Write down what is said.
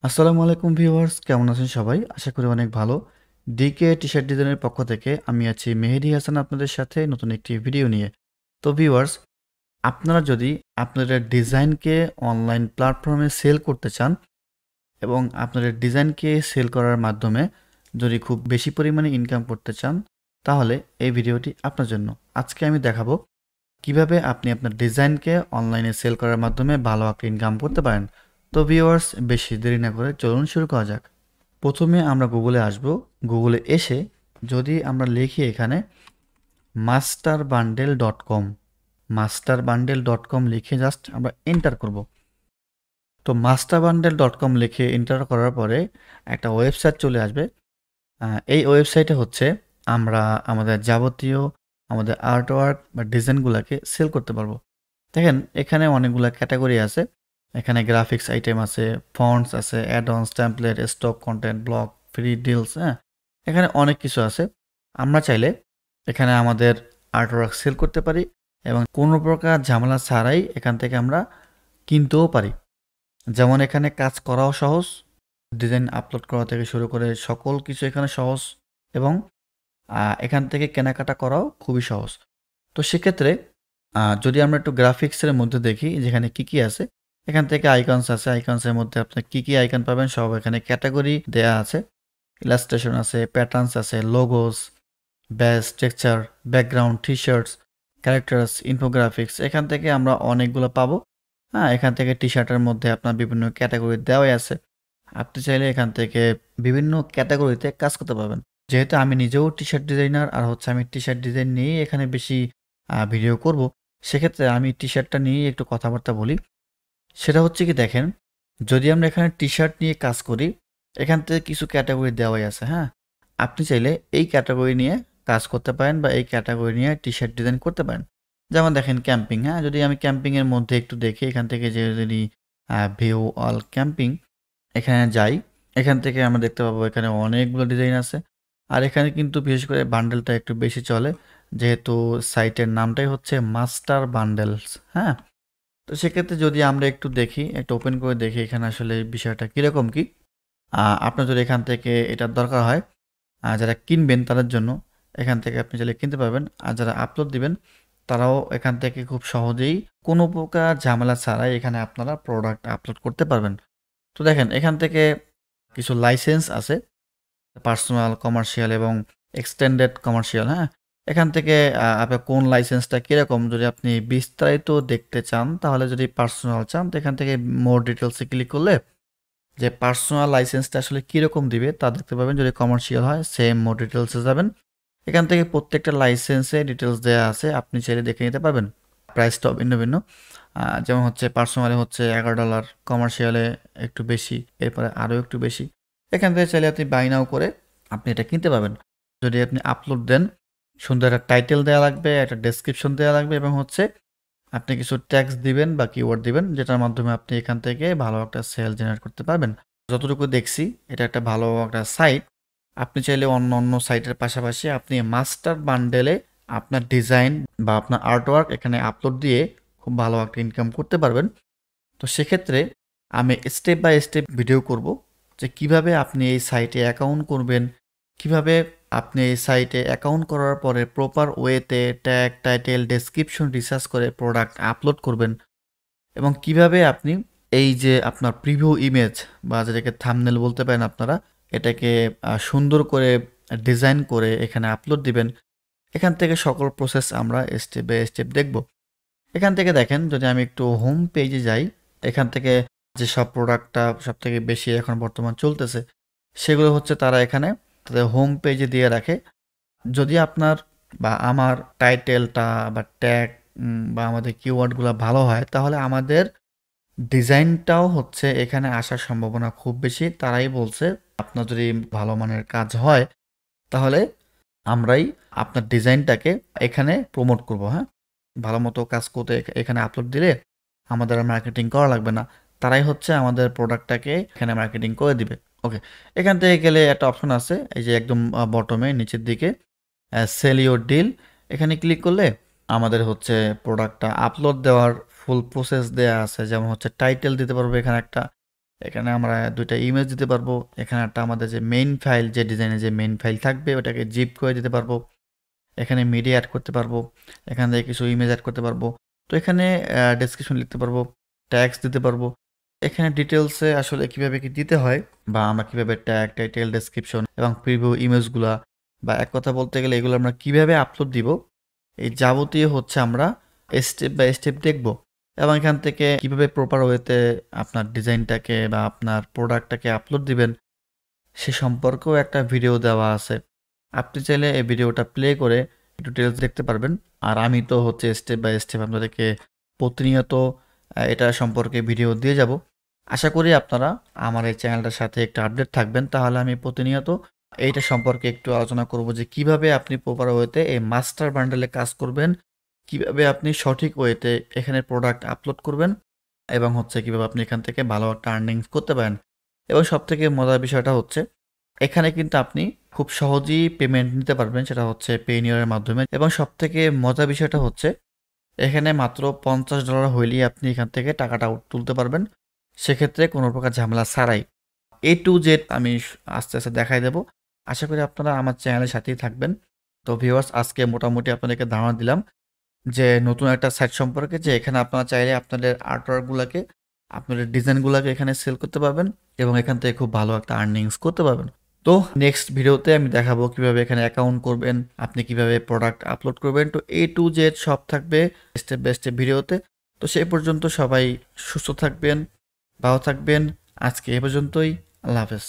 আসসালামু আলাইকুম ভিউয়ার্স, কেমন আছেন সবাই? আশা করি অনেক ভালো। ডিকে টি-শার্ট ডিজাইনের পক্ষ থেকে আমি আছি মেহেদী হাসান আপনাদের সাথে নতুন একটি ভিডিও নিয়ে। তো ভিউয়ার্স, আপনারা যদি আপনাদের ডিজাইনকে অনলাইন প্ল্যাটফর্মে সেল করতে চান এবং আপনাদের ডিজাইনকে সেল করার মাধ্যমে যদি খুব বেশি পরিমাণে ইনকাম করতে চান, তাহলে এই ভিডিওটি আপনার জন্য। আজকে আমি দেখাবো কিভাবে আপনি আপনার ডিজাইনকে অনলাইনে সেল করার মাধ্যমে ভালো একটা ইনকাম করতে পারেন। তো ভিউয়ার্স, বেশি দেরি না করে চলুন শুরু করা যাক। প্রথমে আমরা গুগলে আসব। গুগলে এসে যদি আমরা লিখি এখানে masterbundle.com, masterbundle.com লিখে জাস্ট আমরা এন্টার করব। তো masterbundle.com লিখে এন্টার করার পরে একটা ওয়েবসাইট চলে আসবে। এই ওয়েবসাইটে হচ্ছে আমরা আমাদের যাবতীয় আমাদের আর্টওয়ার্ক বা ডিজাইনগুলোকে সেল করতে পারবো। দেখেন এখানে অনেকগুলো ক্যাটাগরি আছে। এখানে গ্রাফিক্স আইটেম আছে, ফন্টস আছে, অ্যাড-অনস, template, stock content, blog, free deals, হ্যাঁ? এখানে অনেক কিছু আছে। আমরা চাইলে এখানে আমাদের আর্টওয়ার্ক সেল করতে পারি এবং কোনো প্রকার ঝামেলা ছাড়াই এখান থেকে আমরা কিনতেও পারি। যেমন এখানে কাজ করাও সহজ, ডিজাইন আপলোড করা থেকে শুরু করে সকল কিছু এখানে সহজ এবং এখান থেকে কেনাকাটা করাও খুবই সহজ। তো সেক্ষেত্রে যদি আমরা একটু গ্রাফিক্সের মধ্যে দেখি যেখানে কি আছে, এখান থেকে আইকনস আছে। আইকনসের মধ্যে আপনি কি আইকন পাবেন সব এখানে ক্যাটাগরি দেয়া আছে। ইলাস্ট্রেশন আছে, প্যাটার্নস আছে, logos, badge, texture, background, T-shirts, characters, infographics, এখান থেকে আমরা অনেকগুলো পাবো। এখান থেকে টি-শার্টের মধ্যে আপনার বিভিন্ন ক্যাটাগরি দেওয়াই আছে। আপনি চাইলে এখান থেকে বিভিন্ন ক্যাটাগরিতে কাজ করতে পারবেন। যেহেতু আমি নিজেও টি-শার্ট ডিজাইনার আর হচ্ছে আমি টি-শার্ট ডিজাইন নিয়েই এখানে বেশি ভিডিও করব। সেক্ষেত্রে আমি টি-শার্টটা নিয়েই একটু কথাবার্তা বলি। সেটা হচ্ছে কি দেখেন, যদি আমরা এখানে টি-শার্ট নিয়ে কাজ করি, এখান থেকে কিছু ক্যাটাগরি দেওয়াই আছে, হ্যাঁ? আপনি চাইলে এই ক্যাটাগরি নিয়ে কাজ করতে পারেন বা এই ক্যাটাগরি নিয়ে টি-শার্ট ডিজাইন করতে পারেন। যেমন দেখেন ক্যাম্পিং, হ্যাঁ? যদি আমি ক্যাম্পিংয়ের মধ্যে একটু দেখি এখান থেকে যদি ভিউ অল ক্যাম্পিং এখানে যাই, এখান থেকে আমরা দেখতে পাবো এখানে অনেকগুলো ডিজাইন আছে। আর এখানে কিন্তু বিশেষ করে বান্ডেলটা একটু বেশি চলে, যেহেতু সাইটের নামটাই হচ্ছে মাস্টার বান্ডেলস, হ্যাঁ? তো সেক্ষেত্রে যদি আমরা একটু দেখি, একটু ওপেন করে দেখি এখানে আসলে বিষয়টা কীরকম কী। আপনার যদি এখান থেকে এটার দরকার হয়, যারা কিনবেন তাদের জন্য এখান থেকে আপনি চাইলে কিনতে পারবেন। আর যারা আপলোড দিবেন তারাও এখান থেকে খুব সহজেই কোনো প্রকার ঝামেলা ছাড়াই এখানে আপনারা প্রোডাক্ট আপলোড করতে পারবেন। তো দেখেন এখান থেকে কিছু লাইসেন্স আছে, পার্সোনাল, কমার্শিয়াল এবং এক্সটেন্ডেড কমার্শিয়াল, হ্যাঁ? এখান থেকে আপনার কোন লাইসেন্সটা কীরকম যদি আপনি বিস্তারিত দেখতে চান, তাহলে যদি পার্সোনাল চান তো এখান থেকে মোর ডিটেলসে ক্লিক করলে যে পার্সোনাল লাইসেন্সটা আসলে কীরকম দিবে তা দেখতে পাবেন। যদি কমার্শিয়াল হয় সেম মোর ডিটেলসে যাবেন। এখান থেকে প্রত্যেকটা লাইসেন্সে ডিটেলস দেওয়া আছে, আপনি চাইলে দেখে নিতে পারবেন। প্রাইসটাও ভিন্ন ভিন্ন। যেমন হচ্ছে পার্সোনালে হচ্ছে $11, কমার্শিয়ালে একটু বেশি, এরপরে আরও একটু বেশি। এখান থেকে চাইলে আপনি বাই নাও করে আপনি এটা কিনতে পারবেন। যদি আপনি আপলোড দেন, সুন্দর একটা টাইটেল দেওয়া লাগবে, একটা ডেসক্রিপশন দেওয়া লাগবে এবং হচ্ছে আপনি কিছু ট্যাগস দিবেন বা কিওয়ার্ড দিবেন, যেটার মাধ্যমে আপনি এখান থেকে ভালো একটা সেল জেনারেট করতে পারবেন। যতটুকু দেখছি এটা একটা ভালো একটা সাইট। আপনি চাইলে অন্য সাইটের পাশাপাশি আপনি মাস্টার বান্ডেলে আপনার ডিজাইন বা আপনার আর্টওয়ার্ক এখানে আপলোড দিয়ে খুব ভালো একটা ইনকাম করতে পারবেন। তো সেক্ষেত্রে আমি স্টেপ বাই স্টেপ ভিডিও করব যে কিভাবে আপনি এই সাইটে অ্যাকাউন্ট করবেন, কিভাবে আপনি এই সাইটে অ্যাকাউন্ট করার পরে প্রপার ওয়েতে ট্যাগ, টাইটেল, ডেসক্রিপশন রিসার্চ করে প্রোডাক্ট আপলোড করবেন এবং কিভাবে আপনি এই যে আপনার প্রিভিউ ইমেজ বা যেটাকে থাম্বনেল বলতে পারেন আপনারা, এটাকে সুন্দর করে ডিজাইন করে এখানে আপলোড দিবেন। এখান থেকে সকল প্রসেস আমরা স্টেপ বাই স্টেপ দেখব। এখান থেকে দেখেন যদি আমি একটু হোম পেজে যাই, এখান থেকে যেসব প্রোডাক্টটা সবথেকে বেশি এখন বর্তমান চলতেছে সেগুলো হচ্ছে তারা এখানে তাদের হোম পেজে দিয়ে রাখে। যদি আপনার বা আমার টাইটেলটা বা ট্যাগ বা আমাদের কিওয়ার্ডগুলো ভালো হয়, তাহলে আমাদের ডিজাইনটাও হচ্ছে এখানে আসার সম্ভাবনা খুব বেশি। তারাই বলছে আপনার যদি ভালো মানের কাজ হয় তাহলে আমরাই আপনার ডিজাইনটাকে এখানে প্রমোট করব, হ্যাঁ? ভালো মতো কাজ করতে এখানে আপলোড দিলে আমাদের আর মার্কেটিং করা লাগবে না। তারাই হচ্ছে আমাদের প্রোডাক্টটাকে এখানে মার্কেটিং করে দিবে। ওকে, এখান থেকে গেলে একটা অপশন আছে এই যে একদম বটমে নিচের দিকে সেল ইওর ডিল, এখানে ক্লিক করলে আমাদের হচ্ছে প্রোডাক্টটা আপলোড দেওয়ার ফুল প্রসেস দেয়া আছে। যেমন হচ্ছে টাইটেল দিতে পারবো এখানে একটা, এখানে আমরা দুইটা ইমেজ দিতে পারবো। এখানে একটা আমাদের যে মেইন ফাইল, যে ডিজাইনের যে মেইন ফাইল থাকবে ওটাকে জিপ করে দিতে পারবো। এখানে মিডিয়া অ্যাড করতে পারবো, এখান থেকে কিছু ইমেজ অ্যাড করতে পারবো। তো এখানে ডেসক্রিপশন লিখতে পারবো, ট্যাগস দিতে পারবো। এখানে ডিটেলসে আসলে কিভাবে কি দিতে হয় বা আমরা কিভাবে ট্যাগ, টাইটেল, ডেসক্রিপশন এবং প্রিভিউ ইমেজগুলা বা এক কথা বলতে গেলে এগুলো আমরা কিভাবে আপলোড দিব, এই যাবতীয় হচ্ছে আমরা স্টেপ বাই স্টেপ দেখব। এবং এখান থেকে কিভাবে প্রপার ওয়েতে আপনার ডিজাইনটাকে বা আপনার প্রোডাক্টটাকে আপলোড দিবেন সে সম্পর্কেও একটা ভিডিও দেওয়া আছে। আপনি চাইলে এই ভিডিওটা প্লে করে ডিটেলস দেখতে পারবেন। আর আমি তো হচ্ছে স্টেপ বাই স্টেপ আপনাদেরকে প্রতিনিয়ত এটা সম্পর্কে ভিডিও দিয়ে যাব। আশা করি আপনারা আমার এই চ্যানেলটার সাথে একটু আপডেট থাকবেন, তাহলে আমি প্রতিনিয়ত এইটা সম্পর্কে একটু আলোচনা করব যে কিভাবে আপনি প্রপার ওয়েতে এই মাস্টার বান্ডেলে কাজ করবেন, কিভাবে আপনি সঠিক ওয়েতে এখানে প্রোডাক্ট আপলোড করবেন এবং হচ্ছে কিভাবে আপনি এখান থেকে ভালো একটা আর্নিংস করতে পারেন। এবং সবথেকে মজার বিষয়টা হচ্ছে এখানে কিন্তু আপনি খুব সহজেই পেমেন্ট নিতে পারবেন, সেটা হচ্ছে পেনিয়রের মাধ্যমে। এবং সবথেকে মজার বিষয়টা হচ্ছে এখানে মাত্র $50 হইলেই আপনি এখান থেকে টাকাটা তুলতে পারবেন, সেক্ষেত্রে কোনো প্রকার ঝামেলা ছাড়াই। A to Z আমি আস্তে আস্তে দেখাই দেব। আশা করি আপনারা আমার চ্যানেলের সাথেই থাকবেন। তো ভিউয়ার্স, আজকে মোটামুটি আপনাদেরকে ধারণা দিলাম যে নতুন একটা সাইট সম্পর্কে, যে এখানে আপনারা চাইলে আপনাদের আর্টওয়ার্কগুলোকে, আপনাদের ডিজাইনগুলোকে এখানে সেল করতে পারবেন এবং এখান থেকে খুব ভালো একটা আর্নিংস করতে পারবেন। তো নেক্সট ভিডিওতে আমি দেখাবো কিভাবে এখানে অ্যাকাউন্ট করবেন, আপনি কিভাবে প্রোডাক্ট আপলোড করবেন। তো A to Z সব থাকবে স্টেপ বাই স্টেপ ভিডিওতে। তো সেই পর্যন্ত সবাই সুস্থ থাকবেন, ভালো থাকবেন। আজকে এ পর্যন্তই। আল্লাহ হাফেজ।